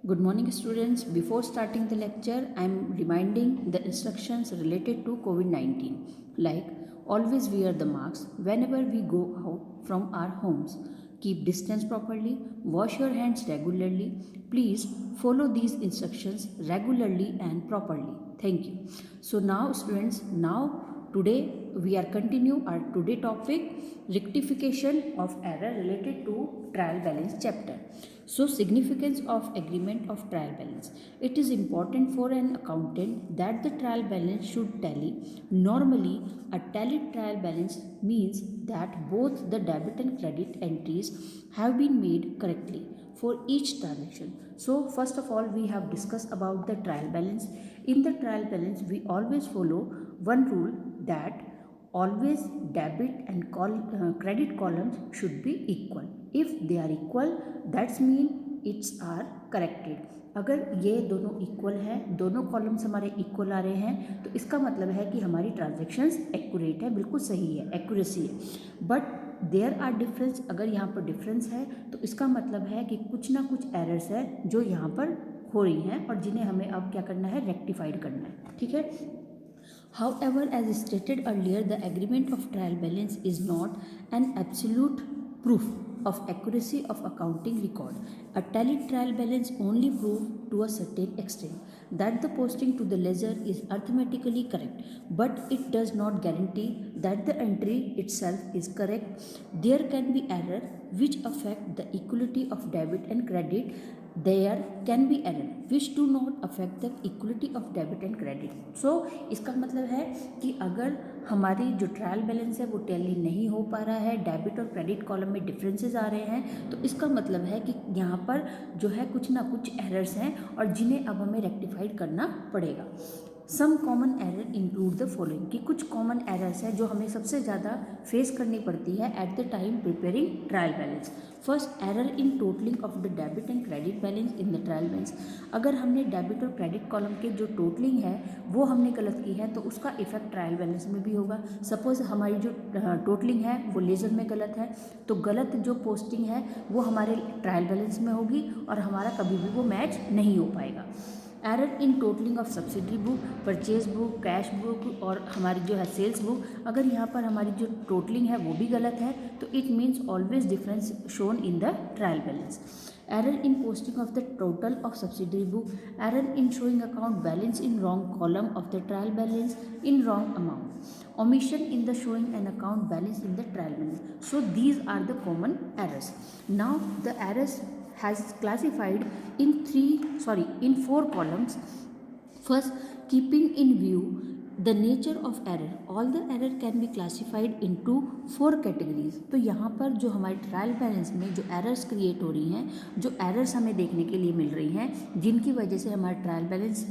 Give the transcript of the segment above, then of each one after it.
Good morning, students. Before starting the lecture, I am reminding the instructions related to COVID-19. Like, always wear the masks whenever we go out from our homes. Keep distance properly. Wash your hands regularly. Please follow these instructions regularly and properly. Thank you. So now, students, today we are continue our today topic rectification of error related to trial balance chapter. So, significance of agreement of trial balance. It is important for an accountant that the trial balance should tally. Normally, a tallied trial balance means that both the debit and credit entries have been made correctly for each transaction. So, first of all, we have discussed about the trial balance. In the trial balance, we always follow one rule, that always debit and credit columns should be equal. If they are equal, that's mean it's are corrected. अगर ये दोनों equal हैं, दोनों columns हमारे equal आ रहे हैं, तो इसका मतलब है कि हमारी ट्रांजेक्शन्स एक्यूरेट है, बिल्कुल सही है, एक्यूरेसी है. But there are difference. अगर यहाँ पर डिफरेंस है तो इसका मतलब है कि कुछ ना कुछ एरर्स है जो यहाँ पर हो रही हैं और जिन्हें हमें अब क्या करना है, रेक्टिफाइड करना है. ठीक है. However, as stated earlier, the agreement of trial balance is not an absolute proof of accuracy of accounting record. A tallied trial balance only proves to a certain extent that the posting to the ledger is arithmetically correct, but it does not guarantee that the entry itself is correct. There can be error which affect the equality of debit and credit. There can be error which do not affect the equality of debit and credit. So इसका मतलब है कि अगर हमारी जो trial balance है वो tally नहीं हो पा रहा है, डेबिट और क्रेडिट कॉलम में डिफरेंसेस आ रहे हैं, तो इसका मतलब है कि यहाँ पर जो है कुछ ना कुछ एरर्स हैं और जिन्हें अब हमें रेक्टिफाइड करना पड़ेगा. Some common error include the following, कि कुछ कॉमन एरर्स हैं जो हमें सबसे ज़्यादा फेस करनी पड़ती है at the time preparing trial balance. First, error in totalling of the debit and credit balance in the trial balance. अगर हमने डेबिट और क्रेडिट कॉलम के जो टोटलिंग है वो हमने गलत की है तो उसका इफेक्ट ट्रायल बैलेंस में भी होगा. सपोज हमारी जो टोटलिंग है वो लेजर में गलत है, तो गलत जो पोस्टिंग है वो हमारे ट्रायल बैलेंस में होगी और हमारा कभी भी वो मैच नहीं हो पाएगा. Error in totalling of subsidiary book, purchase book, cash book और हमारी जो है सेल्स बुक. अगर यहाँ पर हमारी जो टोटलिंग है वो भी गलत है तो it means always difference shown in the trial balance. Error in posting of the total of subsidiary book. Error in showing account balance in wrong column of the trial balance in wrong amount. Omission in the showing an account balance in the trial balance. So these are the common errors. Now the errors has classified in 4 columns. First, keeping in view the nature of error, all the error can be classified into 4 categories. तो यहाँ पर जो हमारे trial balance में जो errors create हो रही हैं, जो एरर्स हमें देखने के लिए मिल रही हैं, जिनकी वजह से हमारा ट्रायल बैलेंस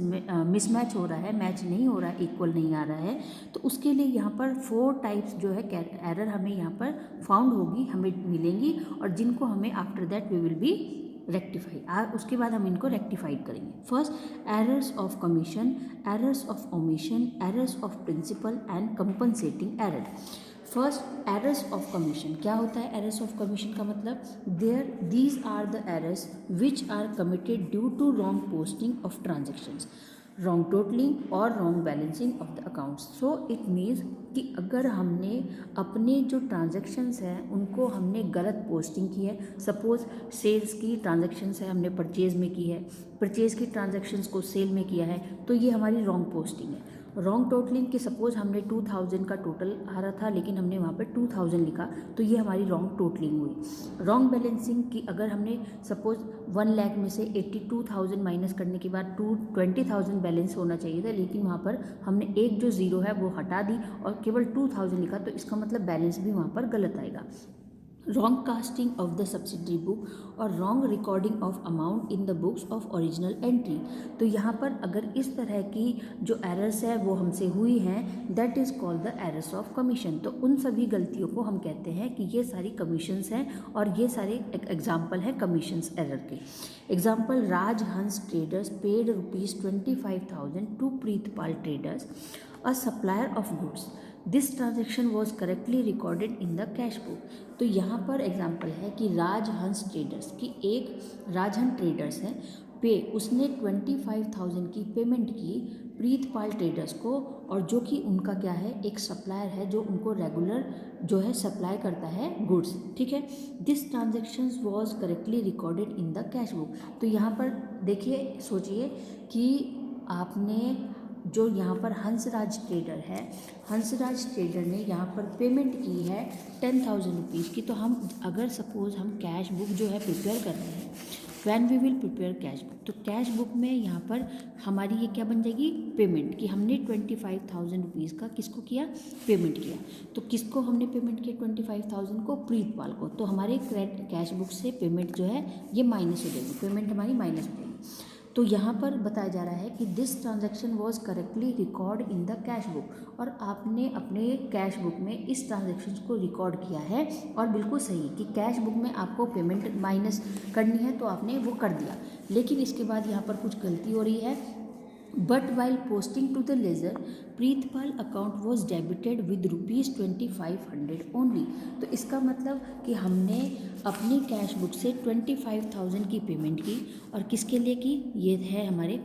मिसमैच हो रहा है, मैच नहीं हो रहा है, इक्वल नहीं आ रहा है, तो उसके लिए यहाँ पर 4 टाइप्स जो है एरर हमें यहाँ पर फाउंड होगी, हमें मिलेंगी और जिनको हमें after that we will be rectify. उसके बाद हम इनको रेक्टिफाइड करेंगे. First, errors of commission, errors of omission, errors of principle and compensating error. First, errors of commission. क्या होता है एरर्स ऑफ कमीशन का मतलब? These are the errors which are committed due to wrong posting of transactions, wrong totalling और wrong balancing of the accounts. So it means कि अगर हमने अपने जो ट्रांजैक्शंस हैं उनको हमने गलत पोस्टिंग की है. सपोज सेल्स की ट्रांजैक्शंस है, हमने परचेज़ में की है, परचेज़ की ट्रांजैक्शंस को सेल में किया है, तो ये हमारी रॉन्ग पोस्टिंग है. रॉन्ग टोटलिंग की सपोज हमने 2000 का टोटल आ रहा था लेकिन हमने वहाँ पर 2000 लिखा, तो ये हमारी रॉन्ग टोटलिंग हुई. रॉन्ग बैलेंसिंग की अगर हमने सपोज 1 लाख में से 82,000 माइनस करने के बाद 20,000 बैलेंस होना चाहिए था, लेकिन वहाँ पर हमने एक जो ज़ीरो है वो हटा दी और केवल 2000 लिखा, तो इसका मतलब बैलेंस भी वहाँ पर गलत आएगा. Wrong casting of the subsidiary book और wrong recording of amount in the books of original entry. तो यहाँ पर अगर इस तरह की जो एरर्स है वो हमसे हुई हैं, that is called the errors of commission. तो उन सभी गलतियों को हम कहते हैं कि ये सारी कमीशंस हैं और ये सारे एग्जाम्पल हैं कमीशंस एरर के. Example, Raj Hans traders paid ₹25,000 to Pritpal traders, a supplier of goods. This transaction was correctly recorded in the cash book. तो यहाँ पर एग्जाम्पल है कि राजहंस ट्रेडर्स की एक राजहंस ट्रेडर्स है, पे उसने 25,000 की पेमेंट की प्रीतपाल ट्रेडर्स को, और जो कि उनका क्या है, एक सप्लायर है जो उनको रेगुलर जो है सप्लाई करता है गुड्स, ठीक है। This transaction was correctly recorded in the cash book. तो यहाँ पर देखिए, सोचिए कि आपने जो यहाँ पर हंसराज ट्रेडर है, हंसराज ट्रेडर ने यहाँ पर पेमेंट की है 10,000 रुपीज़ की। तो हम अगर सपोज हम कैश बुक जो है प्रिपेयर कर रहे हैं, when we will prepare cash book, तो कैश बुक में यहाँ पर हमारी ये क्या बन जाएगी, पेमेंट कि हमने 25,000 रुपीज़ का किसको किया, पेमेंट किया। तो किसको हमने पेमेंट किया 25,000 को, प्रीतपाल को। तो हमारे कैश बुक से पेमेंट जो है ये माइनस हो जाएगी, पेमेंट हमारी माइनस हो जाएगी। तो यहाँ पर बताया जा रहा है कि this transaction was correctly record in the cash book, और आपने अपने कैश बुक में इस ट्रांजैक्शन को रिकॉर्ड किया है, और बिल्कुल सही कि कैश बुक में आपको पेमेंट माइनस करनी है तो आपने वो कर दिया। लेकिन इसके बाद यहाँ पर कुछ गलती हो रही है। But while posting to the ledger, Pritpal account was debited with ₹2500 only. तो इसका मतलब कि हमने अपनी कैश बुक से 25,000 की पेमेंट की, और किसके लिए की, ये है हमारे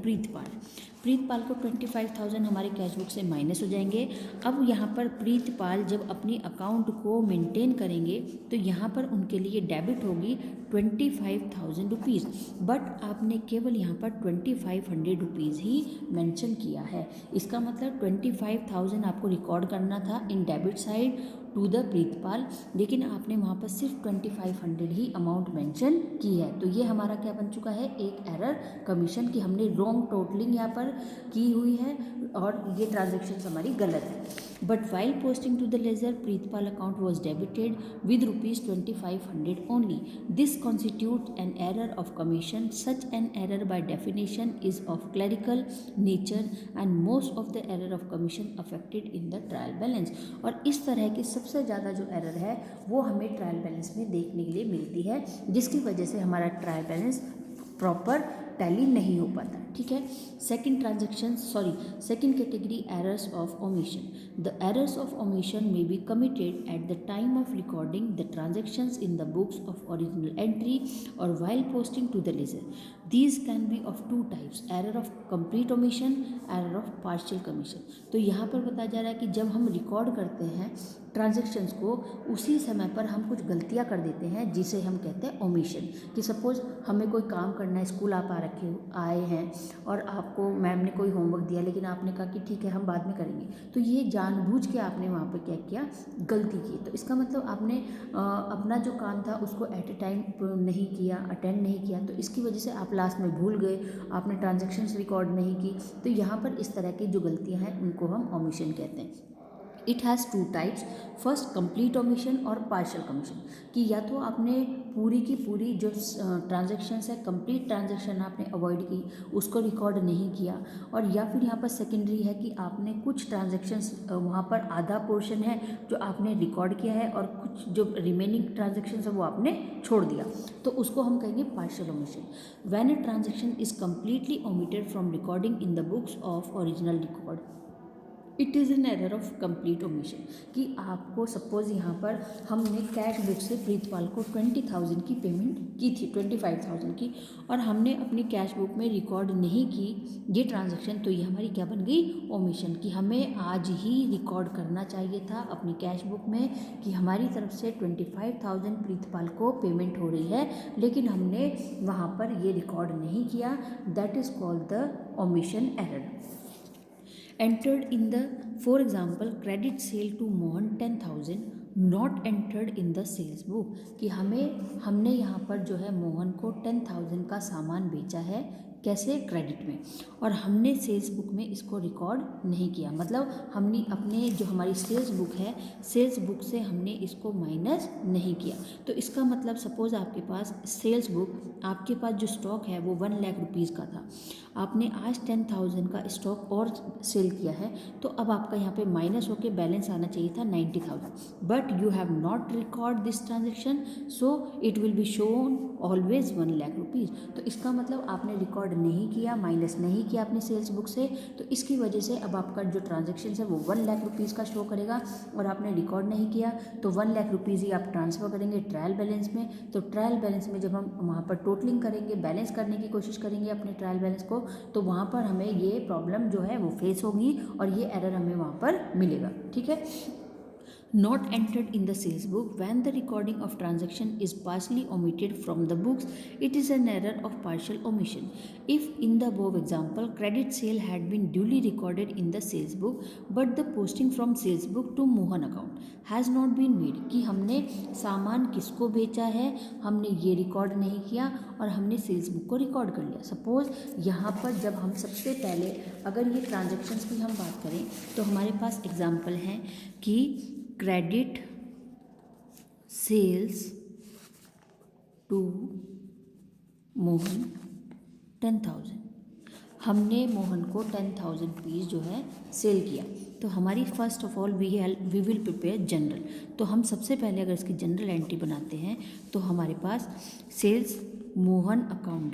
प्रीतपाल को 25,000 हमारे कैश बुक से माइनस हो जाएंगे। अब यहाँ पर प्रीतपाल जब अपनी अकाउंट को मेंटेन करेंगे तो यहाँ पर उनके लिए डेबिट होगी 25,000 रुपीज़, बट आपने केवल यहाँ पर 2500 रुपीज़ ही मेंशन किया है। इसका मतलब 25,000 आपको रिकॉर्ड करना था in debit side to the Pritpal, लेकिन आपने वहाँ पर सिर्फ 2500 ही अमाउंट मेंशन की है। तो ये हमारा क्या बन चुका है, एक एरर कमीशन की हमने रॉन्ग टोटलिंग यहाँ पर की हुई है, और ये ट्रांजेक्शन हमारी गलत है। But while posting to the ledger, Pritpal account was debited with ₹2500 only. This constitute an error of commission. Such an error by definition is of clerical nature and most of the error of commission affected in the trial balance. और इस तरह की सबसे ज़्यादा जो error है वो हमें ट्रायल बैलेंस में देखने के लिए मिलती है, जिसकी वजह से हमारा ट्रायल बैलेंस प्रॉपर टैली नहीं हो पाता, ठीक है। Second category, errors of omission. The errors of omission may be committed at the time of recording the transactions in the books of original entry और while posting to the ledger. These can be of two types, error of complete omission, error of partial commission. तो यहाँ पर बताया जा रहा है कि जब हम रिकॉर्ड करते हैं ट्रांजेक्शन्स को, उसी समय पर हम कुछ गलतियाँ कर देते हैं जिसे हम कहते हैं ओमिशन। कि सपोज हमें कोई काम करना है, स्कूल आप आए हैं और आपको मैम ने कोई होमवर्क दिया, लेकिन आपने कहा कि ठीक है हम बाद में करेंगे, तो ये जानबूझ के आपने वहाँ पे क्या किया, गलती की। तो इसका मतलब आपने अपना जो काम था उसको एट ए टाइम नहीं किया, अटेंड नहीं किया, तो इसकी वजह से आप लास्ट में भूल गए, आपने ट्रांजेक्शन्स रिकॉर्ड नहीं की। तो यहाँ पर इस तरह की जो गलतियाँ हैं उनको हम ओमिशन कहते हैं। It has two types, first complete omission और पार्शियल कमीशन। कि या तो आपने पूरी की पूरी जो ट्रांजेक्शन्स है, कंप्लीट ट्रांजेक्शन आपने अवॉइड की, उसको रिकॉर्ड नहीं किया, और या फिर यहाँ पर सेकेंडरी है कि आपने कुछ ट्रांजेक्शन्स वहाँ पर आधा पोर्शन है जो आपने रिकॉर्ड किया है और कुछ जो रिमेनिंग ट्रांजेक्शन्स है वो आपने छोड़ दिया, तो उसको हम कहेंगे partial omission. When a transaction is completely omitted from recording in the books of original record, it is an error of complete omission. कि आपको सपोज यहाँ पर हमने कैश बुक से प्रीतपाल को 20,000 की पेमेंट की थी, 25,000 की, और हमने अपनी कैश बुक में रिकॉर्ड नहीं की ये ट्रांजैक्शन, तो ये हमारी क्या बन गई, ओमिशन। कि हमें आज ही रिकॉर्ड करना चाहिए था अपनी कैश बुक में कि हमारी तरफ से 25,000 प्रीतपाल को पेमेंट हो रही है, लेकिन हमने वहाँ पर ये रिकॉर्ड नहीं किया, that is called the omission error. Entered in the, for example, credit sale to Mohan 10,000 not entered in the sales book। कि हमने यहाँ पर जो है मोहन को 10,000 का सामान बेचा है, कैसे, क्रेडिट में, और हमने सेल्स बुक में इसको रिकॉर्ड नहीं किया। मतलब हमने अपने जो हमारी सेल्स बुक है, सेल्स बुक से हमने इसको माइनस नहीं किया। तो इसका मतलब सपोज आपके पास सेल्स बुक, आपके पास जो स्टॉक है वो 1 लाख रुपीज़ का था, आपने आज 10,000 का स्टॉक और सेल किया है, तो अब आपका यहाँ पे माइनस होकर बैलेंस आना चाहिए था 90,000, but but you have not record this transaction so it will be shown always 1 lakh rupees. तो इसका मतलब आपने रिकॉर्ड नहीं किया, माइनस नहीं किया अपनी सेल्स बुक से, तो इसकी वजह से अब आपका जो ट्रांजेक्शन है वो 1 लाख रुपीज़ का शो करेगा, और आपने रिकॉर्ड नहीं किया तो 1 लाख रुपीज़ ही आप ट्रांसफ़र करेंगे ट्रायल बैलेंस में। तो ट्रायल बैलेंस में जब हम वहाँ पर टोटलिंग करेंगे, बैलेंस करने की कोशिश करेंगे अपने ट्रायल बैलेंस को, तो वहाँ पर हमें ये प्रॉब्लम जो है वो फेस होगी और ये एरर हमें वहाँ पर मिलेगा। ठीक है। Not entered in the sales book when the recording of transaction is partially omitted from the books, it is an error of partial omission. If in the above example credit sale had been duly recorded in the sales book but the posting from sales book to Mohan account has not been made, कि हमने सामान किसको बेचा है हमने ये record नहीं किया और हमने सेल्स बुक को रिकॉर्ड कर लिया। सपोज यहाँ पर जब हम सबसे पहले अगर ये ट्रांजेक्शन्स की हम बात करें तो हमारे पास एग्जाम्पल हैं कि क्रेडिट सेल्स टू मोहन 10,000, हमने मोहन को 10,000 पीस जो है सेल किया। तो हमारी first of all we will prepare journal. तो हम सबसे पहले अगर इसकी जनरल एंट्री बनाते हैं तो हमारे पास sales Mohan account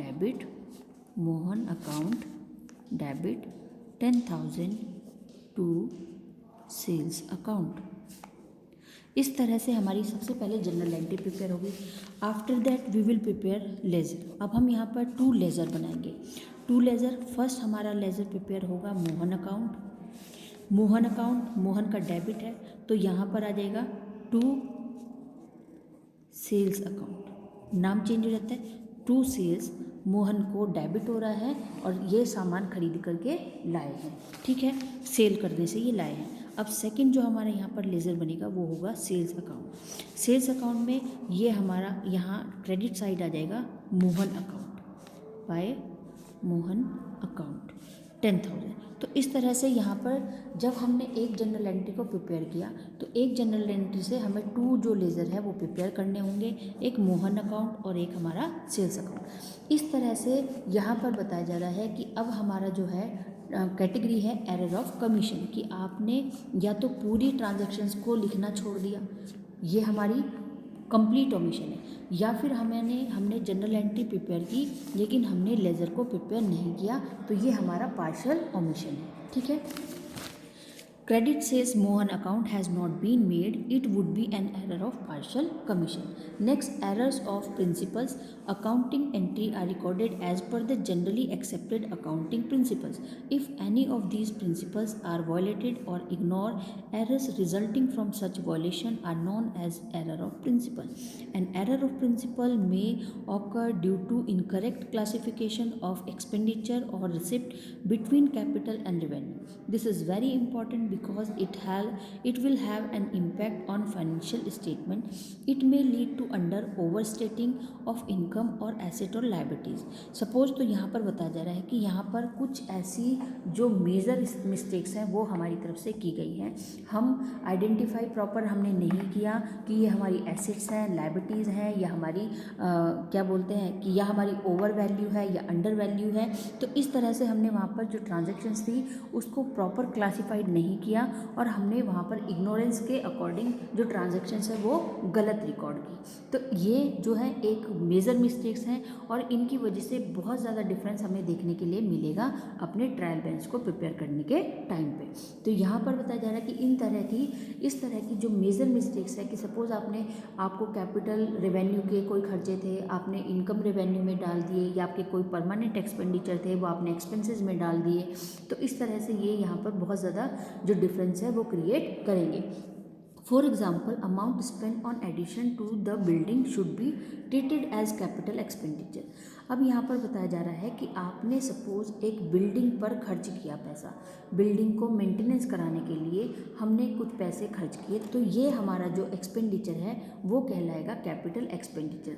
debit 10,000 to sales account. इस तरह से हमारी सबसे पहले जनरल एंट्री प्रिपेयर होगी। After that we will prepare ledger. अब हम यहाँ पर 2 लेजर बनाएंगे। 2 लेजर, फर्स्ट हमारा लेजर प्रिपेयर होगा मोहन अकाउंट, मोहन का डेबिट है तो यहाँ पर आ जाएगा टू सेल्स अकाउंट, नाम चेंज हो जाता है टू सेल्स, मोहन को डेबिट हो रहा है और ये सामान खरीद करके लाए हैं। ठीक है, सेल करने से ये लाए हैं। अब सेकंड जो हमारा यहाँ पर लेज़र बनेगा वो होगा सेल्स अकाउंट। सेल्स अकाउंट में ये हमारा यहाँ क्रेडिट साइड आ जाएगा Mohan account, by Mohan account 10,000। तो इस तरह से यहाँ पर जब हमने एक जनरल एंट्री को प्रिपेयर किया तो एक जनरल एंट्री से हमें 2 जो लेज़र है वो प्रिपेयर करने होंगे, एक मोहन अकाउंट और एक हमारा सेल्स अकाउंट। इस तरह से यहाँ पर बताया जा रहा है कि अब हमारा जो है कैटेगरी है एरर ऑफ कमीशन, कि आपने या तो पूरी ट्रांजैक्शंस को लिखना छोड़ दिया, ये हमारी कंप्लीट ओमिशन है, या फिर हमने जनरल एंट्री प्रिपेयर की लेकिन हमने लेज़र को प्रिपेयर नहीं किया, तो ये हमारा पार्शियल ओमिशन है। ठीक है। Credit says Mohan account has not been made, it would be an error of partial commission. Next, errors of principles. Accounting entry are recorded as per the generally accepted accounting principles. If any of these principles are violated or ignored, errors resulting from such violation are known as error of principle. An error of principle may occur due to incorrect classification of expenditure or receipt between capital and revenue. This is very important because it will have an impact on financial statement. It may lead to under overstating of income or asset or liabilities. Suppose तो यहाँ पर बताया जा रहा है कि यहाँ पर कुछ ऐसी जो मेजर मिस्टेक्स हैं वो हमारी तरफ से की गई हैं। हम आइडेंटिफाई प्रॉपर हमने नहीं किया कि ये हमारी एसेट्स हैं, लाइबिलिटीज़ हैं, या हमारी क्या बोलते हैं कि या हमारी ओवर वैल्यू है या अंडर वैल्यू है। तो इस तरह से हमने वहाँ पर जो ट्रांजेक्शन्स थी उसको प्रॉपर क्लासीफाइड नहीं किया और हमने वहाँ पर इग्नोरेंस के अकॉर्डिंग जो ट्रांजेक्शन्स है वो गलत रिकॉर्ड की। तो ये जो है एक मेजर मिस्टेक्स हैं और इनकी वजह से बहुत ज़्यादा डिफरेंस हमें देखने के लिए मिलेगा अपने ट्रायल बैलेंस को प्रिपेयर करने के टाइम पे। तो यहाँ पर बताया जा रहा है कि इस तरह की जो मेजर मिस्टेक्स है कि सपोज आपको कैपिटल रेवेन्यू के कोई खर्चे थे आपने इनकम रेवेन्यू में डाल दिए, या आपके कोई परमानेंट एक्सपेंडिचर थे वो आपने एक्सपेंसेस में डाल दिए। तो इस तरह से ये यहाँ पर बहुत ज़्यादा जो डिफरेंस है वो क्रिएट करेंगे। For example, amount spend on addition to the building should be treated as capital expenditure. अब यहाँ पर बताया जा रहा है कि आपने सपोज एक बिल्डिंग पर खर्च किया पैसा, बिल्डिंग को मेंटेनेंस कराने के लिए हमने कुछ पैसे खर्च किए, तो ये हमारा जो एक्सपेंडिचर है वो कहलाएगा कैपिटल एक्सपेंडिचर।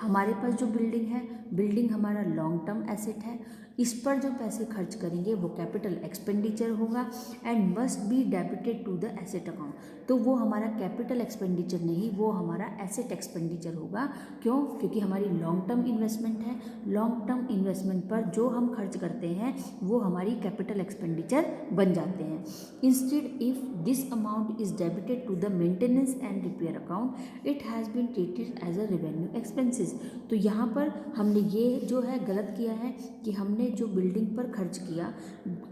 हमारे पास जो बिल्डिंग हमारा लॉन्ग टर्म एसेट है, इस पर जो पैसे खर्च करेंगे वो कैपिटल एक्सपेंडिचर होगा and must be debited to the asset account. तो वो हमारा कैपिटल एक्सपेंडिचर नहीं, वो हमारा एसेट एक्सपेंडिचर होगा। क्यों? क्योंकि हमारी लॉन्ग टर्म इन्वेस्टमेंट है लॉन्ग टर्म इन्वेस्टमेंट पर जो हम खर्च करते हैं वो हमारी कैपिटल एक्सपेंडिचर बन जाते हैं। Instead if this amount is debited to the maintenance and repair account it has been treated as a revenue expenses. तो यहाँ पर हमने ये जो है गलत किया है कि हमने जो बिल्डिंग पर खर्च किया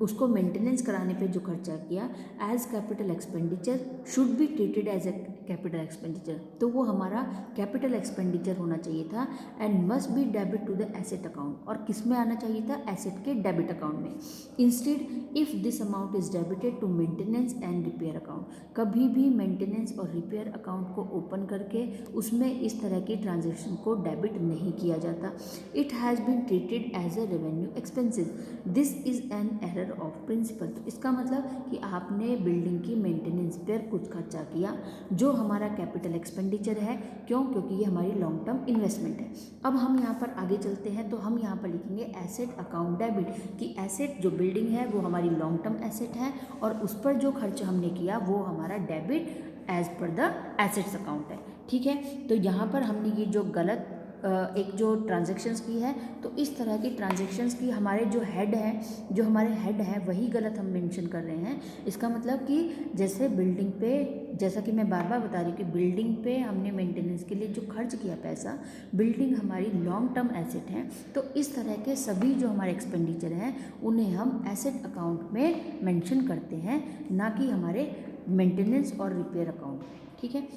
उसको मेंटेनेंस कराने पे जो खर्चा किया as capital expenditure should be treated as a capital expenditure, तो वो हमारा कैपिटल एक्सपेंडिचर होना चाहिए था and must be debit to the asset account. और किस में आना चाहिए था? एसेट के डेबिट अकाउंट में। Instead if this amount is debited to maintenance and repair account, कभी भी मेंटेनेंस और रिपेयर अकाउंट को ओपन करके उसमें इस तरह की ट्रांजेक्शन को डेबिट नहीं किया जाता। It has been treated as a revenue expenses, this is an error of principle. तो इसका मतलब कि आपने बिल्डिंग की मेंटेनेंस पर कुछ खर्चा किया जो हमारा कैपिटल एक्सपेंडिचर है। क्यों? क्योंकि ये हमारी लॉन्ग टर्म इन्वेस्टमेंट है। अब हम यहाँ पर आगे चलते हैं तो हम यहाँ पर लिखेंगे एसेट अकाउंट डेबिट, कि एसेट जो बिल्डिंग है वो हमारी लॉन्ग टर्म एसेट है और उस पर जो खर्च हमने किया वो हमारा debit as per the assets account है। ठीक है, तो यहाँ पर हमने ये जो गलत एक जो ट्रांजैक्शंस की है, तो इस तरह की ट्रांजैक्शंस की हमारे जो हेड है वही गलत हम मेंशन कर रहे हैं। इसका मतलब कि जैसे बिल्डिंग पे, जैसा कि मैं बार बार बता रही हूँ कि बिल्डिंग पे हमने मेंटेनेंस के लिए जो खर्च किया पैसा, बिल्डिंग हमारी लॉन्ग टर्म एसेट है, तो इस तरह के सभी जो हमारे एक्सपेंडिचर हैं उन्हें हम एसेट अकाउंट में मेंशन करते हैं, ना कि हमारे मेंटेनेंस और रिपेयर अकाउंट। ठीक है,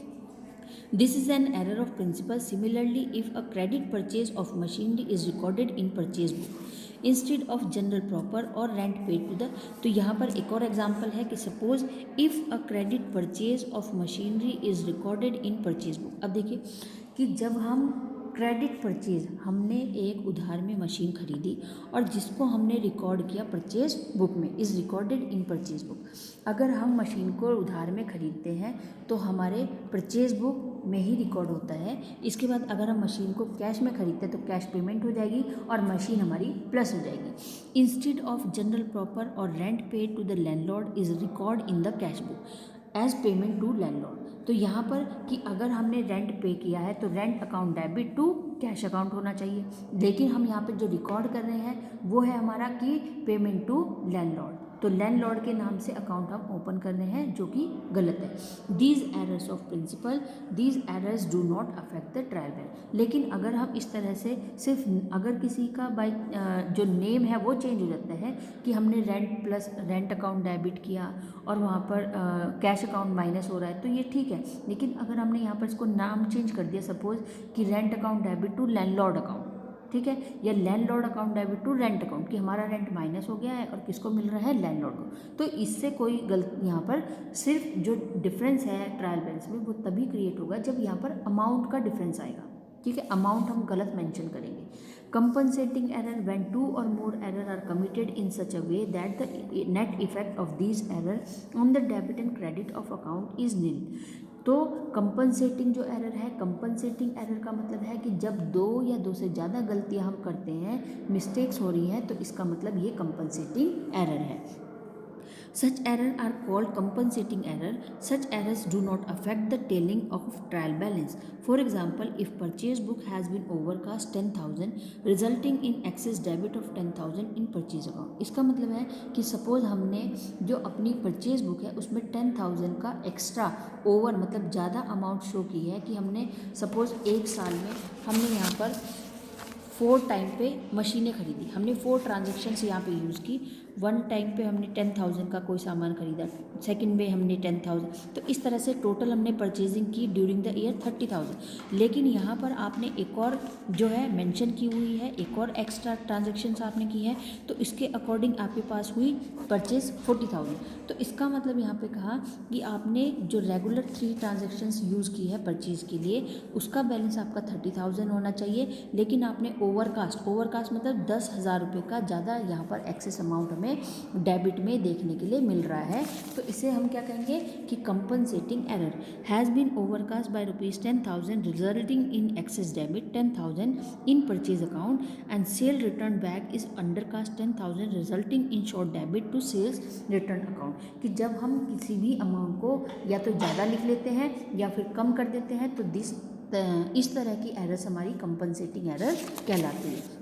this is an error of principle. Similarly, if a credit purchase of machinery is recorded in purchase book instead of general proper or rent paid to the, तो यहाँ पर एक और एग्जाम्पल है कि suppose if a credit purchase of machinery is recorded in purchase book. अब देखिए कि जब हम क्रेडिट परचेज, हमने एक उधार में मशीन खरीदी और जिसको हमने रिकॉर्ड किया परचेज बुक में, is recorded in purchase book. अगर हम मशीन को उधार में खरीदते हैं तो हमारे परचेज बुक में ही रिकॉर्ड होता है। इसके बाद अगर हम मशीन को कैश में खरीदते हैं तो कैश पेमेंट हो जाएगी और मशीन हमारी प्लस हो जाएगी। इंस्टेड ऑफ जनरल प्रॉपर और rent paid to the landlord is record in the cash book as payment to landlord. तो यहाँ पर कि अगर हमने रेंट पे किया है तो rent account debit to cash account होना चाहिए, लेकिन हम यहाँ पे जो रिकॉर्ड कर रहे हैं वो है हमारा कि पेमेंट टू लैंडलॉर्ड। तो लैंडलॉर्ड के नाम से अकाउंट हम ओपन कर रहे हैं जो कि गलत है। These errors of principle, these errors do not affect the trial balance. लेकिन अगर हम इस तरह से सिर्फ अगर किसी का बाई जो नेम है वो चेंज हो जाता है कि हमने rent plus rent account debit किया और वहाँ पर कैश अकाउंट माइनस हो रहा है तो ये ठीक है। लेकिन अगर हमने यहाँ पर इसको नाम चेंज कर दिया, सपोज कि rent account debit to landlord account, ठीक है, या landlord account debit to rent account, कि हमारा रेंट माइनस हो गया है और किसको मिल रहा है? लैंडलॉर्ड को। तो इससे कोई गलत, यहाँ पर सिर्फ जो डिफरेंस है ट्रायल बैलेंस में वो तभी क्रिएट होगा जब यहाँ पर अमाउंट का डिफरेंस आएगा। ठीक है, अमाउंट हम गलत मेंशन करेंगे। कंपनसेटिंग एरर व्हेन टू और more error are committed in such a way that the net effect of these error on the debit and credit of account is nil. तो compensating जो error है, compensating error का मतलब है कि जब दो या दो से ज़्यादा गलतियां हम करते हैं, मिस्टेक्स हो रही हैं, तो इसका मतलब ये कंपनसेटिंग एरर है। Such errors are called compensating error. Such errors do not affect the telling of trial balance. For example, if purchase book has been overcast 10,000 resulting in excess debit of 10,000 in purchase account. इसका मतलब है कि suppose हमने जो अपनी purchase book है उसमें 10,000 का एक्स्ट्रा ओवर मतलब ज़्यादा अमाउंट शो की है कि हमने सपोज एक साल में हमने यहाँ पर 4 टाइम पे मशीनें खरीदी, हमने 4 ट्रांजेक्शन्स यहाँ पे यूज़ की। 1 टाइम पे हमने 10,000 का कोई सामान खरीदा, सेकंड में हमने 10,000, तो इस तरह से टोटल हमने परचेजिंग की ड्यूरिंग द ईयर 30,000। लेकिन यहाँ पर आपने एक और जो है मेंशन की हुई है, एक और एक्स्ट्रा ट्रांजेक्शन्स आपने की है, तो इसके अकॉर्डिंग आपके पास हुई परचेज 40,000। तो इसका मतलब यहाँ पे कहा कि आपने जो रेगुलर 3 ट्रांजेक्शन्स यूज़ की है परचेज के लिए उसका बैलेंस आपका 30,000 होना चाहिए, लेकिन आपने ओवरकास्ट मतलब 10,000 रुपये का ज़्यादा यहाँ पर एक्सेस अमाउंट हमें डेबिट में देखने के लिए मिल रहा है। तो इसे हम क्या कहेंगे कि compensating error has been overcast by ₹10,000 resulting in excess debit 10,000 in purchase account and sale return back is undercast 10,000 resulting in short debit to sales return account. कि जब हम किसी भी अमाउंट को या तो ज़्यादा लिख लेते हैं या फिर कम कर देते हैं तो इस तरह की एरर्स हमारी कंपनसेटिंग एरर कहलाती है।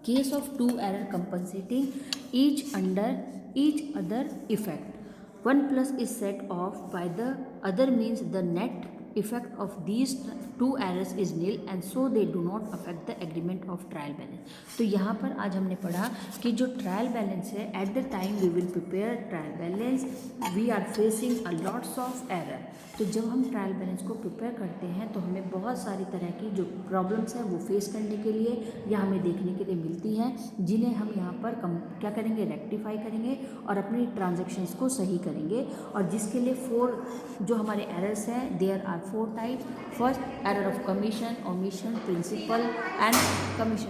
Case of two error compensating each under each other effect. One plus is set off by the other means the net effect of these two errors is nil and so they do not affect the agreement of trial balance. तो यहाँ पर आज हमने पढ़ा कि जो trial balance है at the time we will prepare trial balance we are facing a lots of error. तो जब हम ट्रायल बैलेंस को प्रिपेयर करते हैं तो हमें बहुत सारी तरह की जो प्रॉब्लम्स हैं वो फेस करने के लिए या हमें देखने के लिए मिलती हैं जिन्हें हम यहाँ पर क्या करेंगे, रेक्टिफाई करेंगे और अपनी ट्रांजैक्शंस को सही करेंगे. और जिसके लिए 4 जो हमारे एरर्स हैं, there are 4 type. First, error of commission, omission, principle and commission.